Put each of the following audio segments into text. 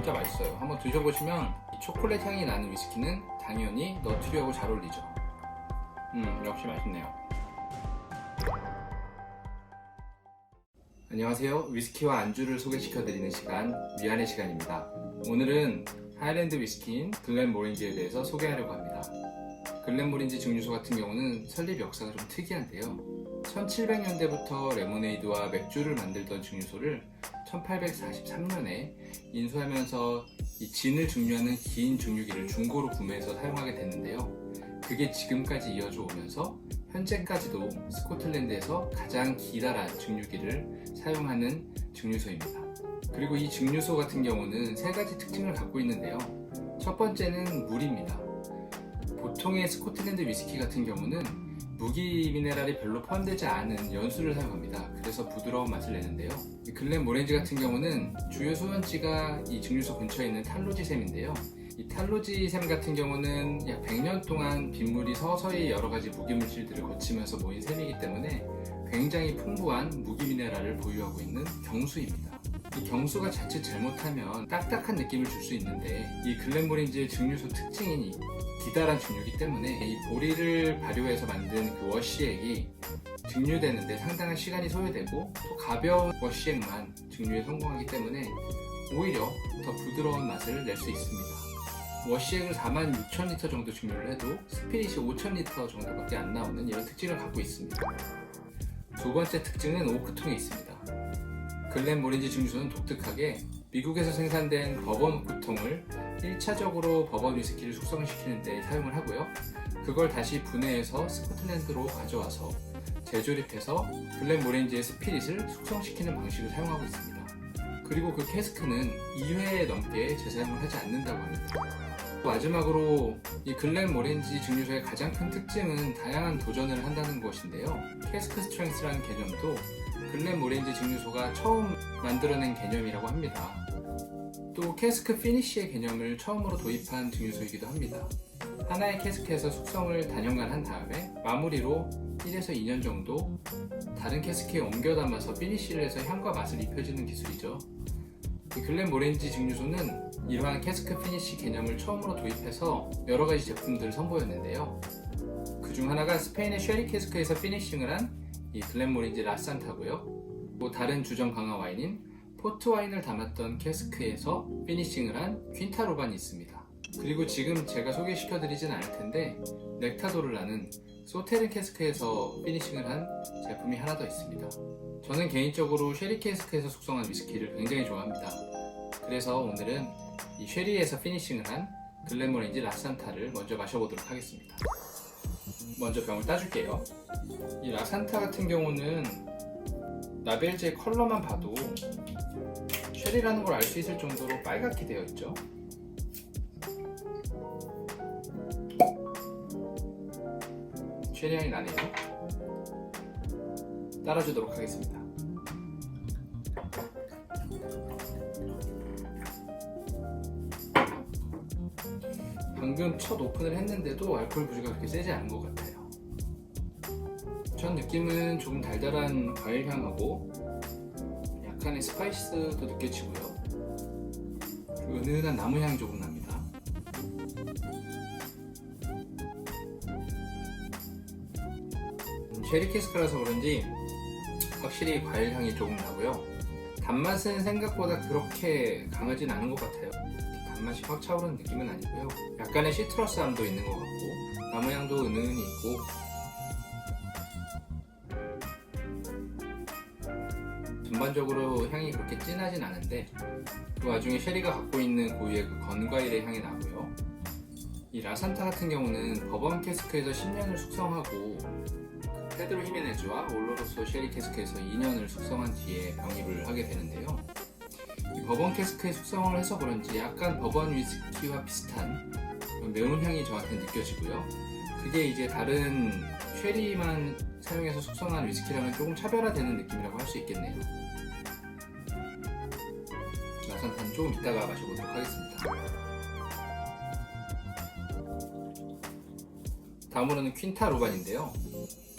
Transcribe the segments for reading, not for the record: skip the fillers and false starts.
진짜 맛있어요. 한번 드셔보시면 이 초콜릿 향이 나는 위스키는 당연히 너트리하고 잘 어울리죠. 역시 맛있네요. 안녕하세요. 위스키와 안주를 소개시켜드리는 시간, 위안의 시간입니다. 오늘은 하일랜드 위스키인 글렌모렌지에 대해서 소개하려고 합니다. 글렌모렌지 증류소 같은 경우는 설립 역사가 좀 특이한데요. 1700년대부터 레모네이드와 맥주를 만들던 증류소를 1843년에 인수하면서 이 진을 증류하는 긴 증류기를 중고로 구매해서 사용하게 됐는데요. 그게 지금까지 이어져 오면서 현재까지도 스코틀랜드에서 가장 기다란 증류기를 사용하는 증류소입니다. 그리고 이 증류소 같은 경우는 세 가지 특징을 갖고 있는데요. 첫 번째는 물입니다. 보통의 스코틀랜드 위스키 같은 경우는 무기 미네랄이 별로 포함되지 않은 연수를 사용합니다. 그래서 부드러운 맛을 내는데요. 글렌모렌지 같은 경우는 주요 소연지가 이 증류소 근처에 있는 탈로지샘인데요. 이 탈로지샘 같은 경우는 약 100년 동안 빗물이 서서히 여러가지 무기물질들을 거치면서 모인 샘이기 때문에 굉장히 풍부한 무기 미네랄을 보유하고 있는 경수입니다. 이 경수가 자칫 잘못하면 딱딱한 느낌을 줄 수 있는데 이 글렌모렌지의 증류소 특징인 이 기다란 증류기 때문에 이 보리를 발효해서 만든 그 워시액이 증류되는데 상당한 시간이 소요되고 또 가벼운 워시액만 증류에 성공하기 때문에 오히려 더 부드러운 맛을 낼 수 있습니다. 워시액을 46,000리터 정도 증류를 해도 스피릿이 5,000리터 정도밖에 안 나오는 이런 특징을 갖고 있습니다. 두 번째 특징은 오크통에 있습니다. 글렌모렌지 증류소는 독특하게 미국에서 생산된 버번 오크통을 1차적으로 버번 위스키를 숙성시키는 데 사용을 하고요. 그걸 다시 분해해서 스코틀랜드로 가져와서 재조립해서 글렌모렌지의 스피릿을 숙성시키는 방식을 사용하고 있습니다. 그리고 그 캐스크는 2회 넘게 재사용을 하지 않는다고 합니다. 마지막으로 이 글렌모렌지 증류소의 가장 큰 특징은 다양한 도전을 한다는 것인데요. 캐스크 스트렝스라는 개념도 글렌모렌지 증류소가 처음 만들어낸 개념이라고 합니다. 또 캐스크 피니쉬의 개념을 처음으로 도입한 증류소이기도 합니다. 하나의 캐스크에서 숙성을 단연간 한 다음에 마무리로 1에서 2년 정도 다른 캐스크에 옮겨 담아서 피니쉬를 해서 향과 맛을 입혀주는 기술이죠. 글렌모렌지 증류소는 이러한 캐스크 피니쉬 개념을 처음으로 도입해서 여러가지 제품들을 선보였는데요. 그 중 하나가 스페인의 쉐리 캐스크에서 피니싱을 한 이 글렌모렌지 라산타고요. 또 다른 주정 강화 와인인 포트 와인을 담았던 캐스크에서 피니싱을 한 퀸타로반이 있습니다. 그리고 지금 제가 소개시켜드리진 않을 텐데 넥타도르라는 소테르 캐스크에서 피니싱을 한 제품이 하나 더 있습니다. 저는 개인적으로 쉐리 캐스크에서 숙성한 위스키를 굉장히 좋아합니다. 그래서 오늘은 이 쉐리에서 피니싱을 한 글렌모렌지 라산타를 먼저 마셔보도록 하겠습니다. 먼저 병을 따줄게요. 이 라산타 같은 경우는 라벨제 컬러만 봐도 쉐리라는 걸 알 수 있을 정도로 빨갛게 되어 있죠. 쉐리 향이 나네요. 따라주도록 하겠습니다. 방금 첫 오픈을 했는데도 알코올 부지가 그렇게 세지 않은 것 같아요. 첫 느낌은 조금 달달한 과일 향하고 약간의 스파이스도 느껴지고요. 그리고 은은한 나무 향이 조금 납니다. 쉐리 캐스크라서 그런지 확실히 과일 향이 조금 나고요. 단맛은 생각보다 그렇게 강하진 않은 것 같아요. 단맛이 확 차오르는 느낌은 아니고요. 약간의 시트러스함도 있는 것 같고 나무 향도 은은히 있고 전반적으로 향이 그렇게 진하진 않은데 그 와중에 쉐리가 갖고 있는 고유의 그 건과일의 향이 나고요. 이 라산타 같은 경우는 버번 캐스크에서 10년을 숙성하고 페드로 히메네즈와 올로로소 쉐리 캐스크에서 2년을 숙성한 뒤에 병입을 하게 되는데요. 이 버번 캐스크에 숙성을 해서 그런지 약간 버번 위스키와 비슷한 매운 향이 저한테 느껴지고요. 그게 이제 다른 쉐리만 사용해서 숙성한 위스키랑은 조금 차별화되는 느낌이라고 할 수 있겠네요. 라산타는 조금 이따가 마셔보도록 하겠습니다. 다음으로는 퀸타 로반인데요.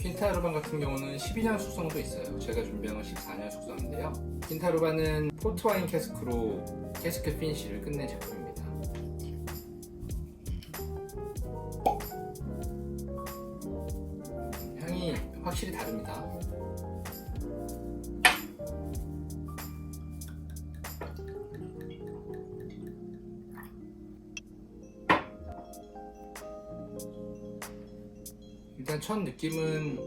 퀸타르반 같은 경우는 12년 숙성도 있어요. 제가 준비한 건 14년 숙성인데요. 퀸타르반은 포트와인 캐스크로 캐스크 피니쉬를 끝낸 제품입니다. 향이 확실히 다릅니다. 일단 첫 느낌은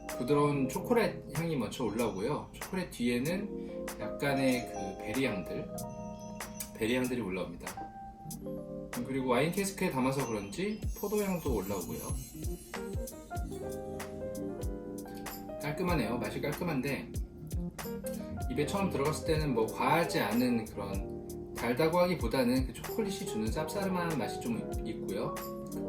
부드러운 초콜릿 향이 먼저 올라오고요. 초콜릿 뒤에는 약간의 그 베리 향들이 올라옵니다. 그리고 와인 캐스크에 담아서 그런지 포도향도 올라오고요. 깔끔하네요. 맛이 깔끔한데 입에 처음 들어갔을 때는 뭐 과하지 않은 그런 달다고 하기보다는 그 초콜릿이 주는 쌉싸름한 맛이 좀 있고요.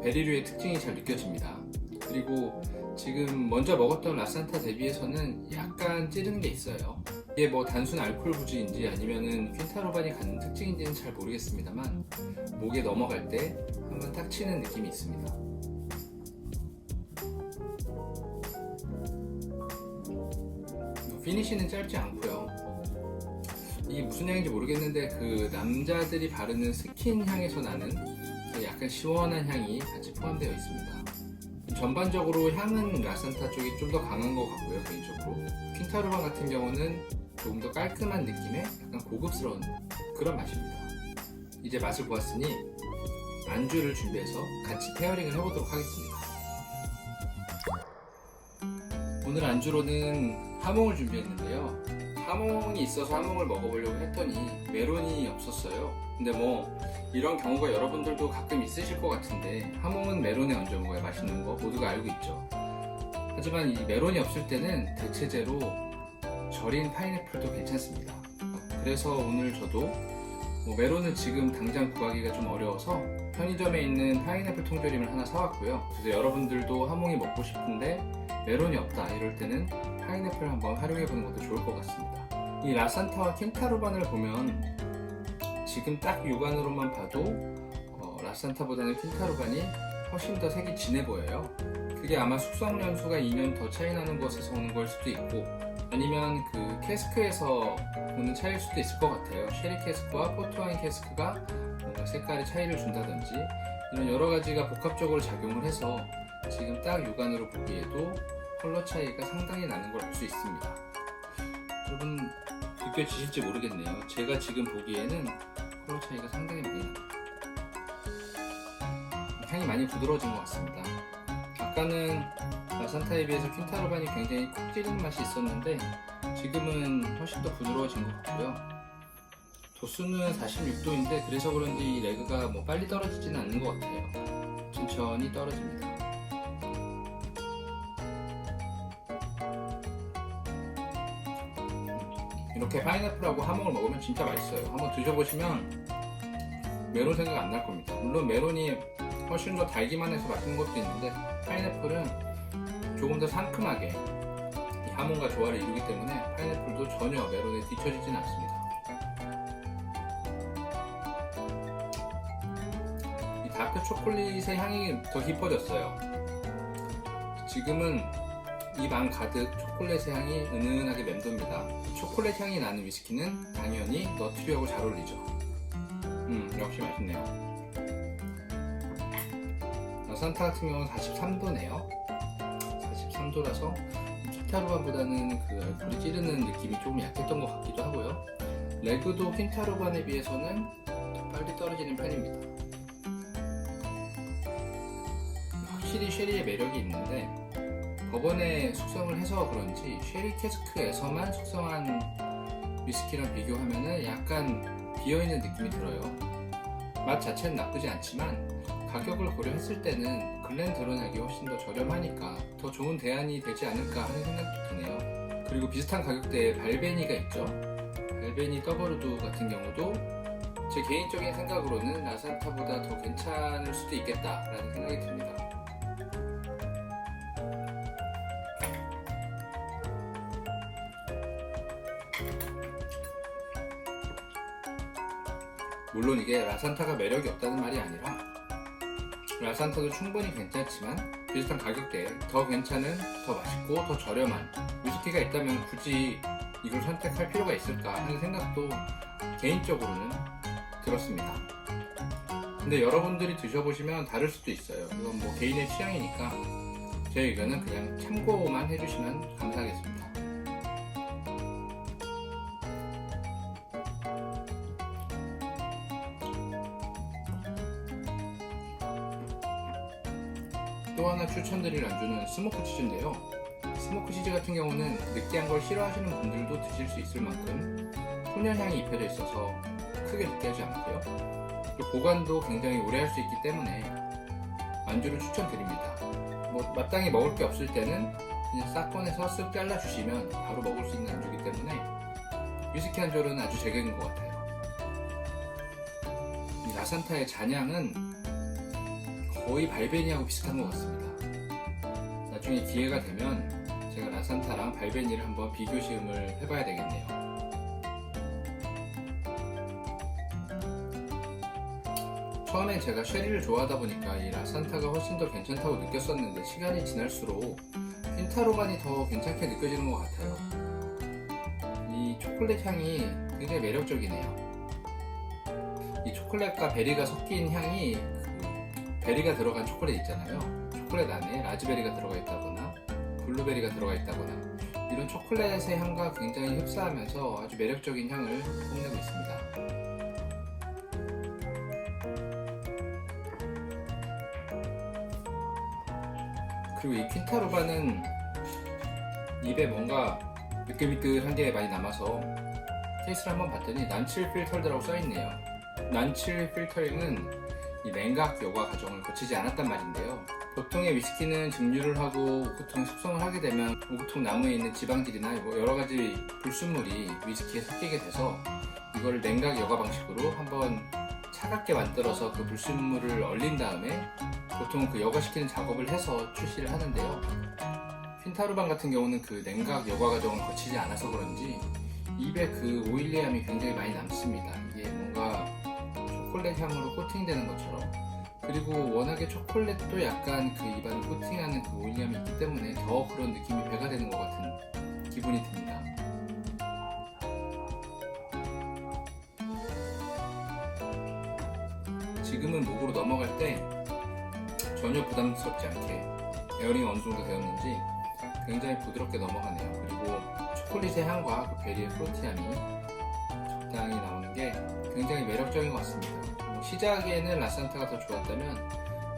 베리류의 특징이 잘 느껴집니다. 그리고 지금 먼저 먹었던 라산타 대비해서는 약간 찌르는 게 있어요. 이게 뭐 단순 알코올 부주인지 아니면은 퀸타르반이 갖는 특징인지는 잘 모르겠습니다만 목에 넘어갈 때 한번 탁 치는 느낌이 있습니다. 피니쉬는 짧지 않고요. 이게 무슨 향인지 모르겠는데 그 남자들이 바르는 스킨 향에서 나는 약간 시원한 향이 같이 포함되어 있습니다. 전반적으로 향은 라산타 쪽이 좀 더 강한 것 같고요. 개인적으로 퀸타르반 같은 경우는 조금 더 깔끔한 느낌의 약간 고급스러운 그런 맛입니다. 이제 맛을 보았으니 안주를 준비해서 같이 페어링을 해보도록 하겠습니다. 오늘 안주로는 하몽을 준비했는데요. 하몽이 있어서 하몽을 먹어보려고 했더니 메론이 없었어요. 근데 뭐 이런 경우가 여러분들도 가끔 있으실 것 같은데 하몽은 메론에 얹어 먹어야 맛있는 거 모두가 알고 있죠. 하지만 이 메론이 없을 때는 대체제로 절인 파인애플도 괜찮습니다. 그래서 오늘 저도 뭐 메론을 지금 당장 구하기가 좀 어려워서 편의점에 있는 파인애플 통조림을 하나 사왔고요. 그래서 여러분들도 하몽이 먹고 싶은데 메론이 없다 이럴 때는 파인애플 한번 활용해보는 것도 좋을 것 같습니다. 이 라산타와 퀸타르반을 보면 지금 딱 육안으로만 봐도 라산타보다는 퀸타르반이 훨씬 더 색이 진해 보여요. 그게 아마 숙성 연수가 2년 더 차이 나는 것에서 오는 걸 수도 있고 아니면 그 캐스크에서 오는 차이일 수도 있을 것 같아요. 쉐리 캐스크와 포트와인 캐스크가 뭔가 색깔의 차이를 준다든지 이런 여러 가지가 복합적으로 작용을 해서 지금 딱 육안으로 보기에도 컬러 차이가 상당히 나는 걸 알 수 있습니다. 여러분 느껴지실지 모르겠네요. 제가 지금 보기에는 컬러 차이가 상당히 많이 납니다. 향이 많이 부드러워진 것 같습니다. 아까는 라산타에 비해서 퀸타르반이 굉장히 콕 찌르는 맛이 있었는데 지금은 훨씬 더 부드러워진 것 같고요. 도수는 46도인데 그래서 그런지 이 레그가 뭐 빨리 떨어지지는 않는 것 같아요. 천천히 떨어집니다. 이렇게 파인애플하고 하몽을 먹으면 진짜 맛있어요. 한번 드셔보시면 메론 생각 안 날 겁니다. 물론 메론이 훨씬 더 달기만 해서 맛있는 것도 있는데 파인애플은 조금 더 상큼하게 이 하몽과 조화를 이루기 때문에 파인애플도 전혀 메론에 뒤처지진 않습니다. 이 다크 초콜릿의 향이 더 깊어졌어요. 지금은 입 안 가득 초콜릿의 향이 은은하게 맴돕니다. 초콜릿 향이 나는 위스키는 당연히 너트류하고 잘 어울리죠. 역시 맛있네요. 라산타 같은 경우는 43도네요. 43도라서 퀸타르반보다는 그 알코올이 찌르는 느낌이 조금 약했던 것 같기도 하고요. 레그도 퀸타르반에 비해서는 더 빨리 떨어지는 편입니다. 확실히 쉐리의 매력이 있는데 법원에 숙성을 해서 그런지 쉐리 캐스크에서만 숙성한 위스키랑 비교하면 약간 비어있는 느낌이 들어요. 맛 자체는 나쁘지 않지만 가격을 고려했을 때는 글렌드론하기 훨씬 더 저렴하니까 더 좋은 대안이 되지 않을까 하는 생각도 드네요. 그리고 비슷한 가격대에 발베니가 있죠. 발베니 더버루드 같은 경우도 제 개인적인 생각으로는 라산타보다 더 괜찮을 수도 있겠다라는 생각이 듭니다. 물론 이게 라산타가 매력이 없다는 말이 아니라 라산타도 충분히 괜찮지만 비슷한 가격대에 더 괜찮은, 더 맛있고 더 저렴한 위스키가 있다면 굳이 이걸 선택할 필요가 있을까 하는 생각도 개인적으로는 들었습니다. 근데 여러분들이 드셔보시면 다를 수도 있어요. 이건 뭐 개인의 취향이니까 제 의견은 그냥 참고만 해주시면 감사하겠습니다. 또 하나 추천드릴 안주는 스모크 치즈인데요. 스모크 치즈 같은 경우는 느끼한 걸 싫어하시는 분들도 드실 수 있을 만큼 훈연향이 입혀져 있어서 크게 느끼하지 않고요. 그리고 보관도 굉장히 오래 할 수 있기 때문에 안주를 추천드립니다. 뭐 마땅히 먹을 게 없을 때는 그냥 싹 꺼내서 쓱 잘라주시면 바로 먹을 수 있는 안주이기 때문에 위스키 안주로는 아주 제격인 것 같아요. 이 라산타의 잔향은 거의 발베니하고 비슷한 것 같습니다. 나중에 기회가 되면 제가 라산타랑 발베니를 한번 비교 시음을 해봐야 되겠네요. 처음엔 제가 쉐리를 좋아하다 보니까 이 라산타가 훨씬 더 괜찮다고 느꼈었는데 시간이 지날수록 퀸타로반이 더 괜찮게 느껴지는 것 같아요. 이 초콜릿 향이 굉장히 매력적이네요. 이 초콜릿과 베리가 섞인 향이 베리가 들어간 초콜릿 있잖아요. 초콜릿 안에 라즈베리가 들어가 있다거나 블루베리가 들어가 있다거나 이런 초콜릿의 향과 굉장히 흡사하면서 아주 매력적인 향을 뽐내고 있습니다. 그리고 이 퀸타로바는 입에 뭔가 미끌미끌한 게 많이 남아서 케이스를 한번 봤더니 난칠 필터라고 써있네요. 난칠 필터링은 이 냉각 여과 과정을 거치지 않았단 말인데요. 보통의 위스키는 증류를 하고 오크통 숙성을 하게 되면 오크통 나무에 있는 지방질이나 뭐 여러가지 불순물이 위스키에 섞이게 돼서 이걸 냉각 여과 방식으로 한번 차갑게 만들어서 그 불순물을 얼린 다음에 보통 그 여과시키는 작업을 해서 출시를 하는데요. 퀸타로반 같은 경우는 그 냉각 여과 과정을 거치지 않아서 그런지 입에 그 오일리함이 굉장히 많이 남습니다. 이게 뭔가 초콜릿 향으로 코팅되는 것처럼, 그리고 워낙에 초콜릿도 약간 그 입안을 코팅하는 그 오일리함이 있기 때문에 더 그런 느낌이 배가 되는 것 같은 기분이 듭니다. 지금은 목으로 넘어갈 때 전혀 부담스럽지 않게 에어링이 어느 정도 되었는지 굉장히 부드럽게 넘어가네요. 그리고 초콜릿의 향과 그 베리의 프로티함이 적당히 나오는 게 굉장히 매력적인 것 같습니다. 시작에는 라산타가 더 좋았다면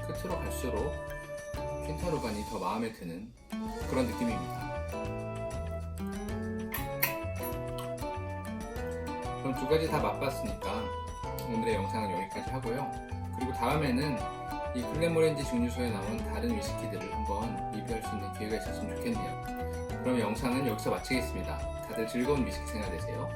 끝으로 갈수록 퀸타로반이 더 마음에 드는 그런 느낌입니다. 그럼 두 가지 다 맛봤으니까 오늘의 영상은 여기까지 하고요. 그리고 다음에는 이 글렌모렌지 증류소에 나온 다른 위스키들을 한번 리뷰할 수 있는 기회가 있었으면 좋겠네요. 그럼 영상은 여기서 마치겠습니다. 다들 즐거운 위스키 생활 되세요.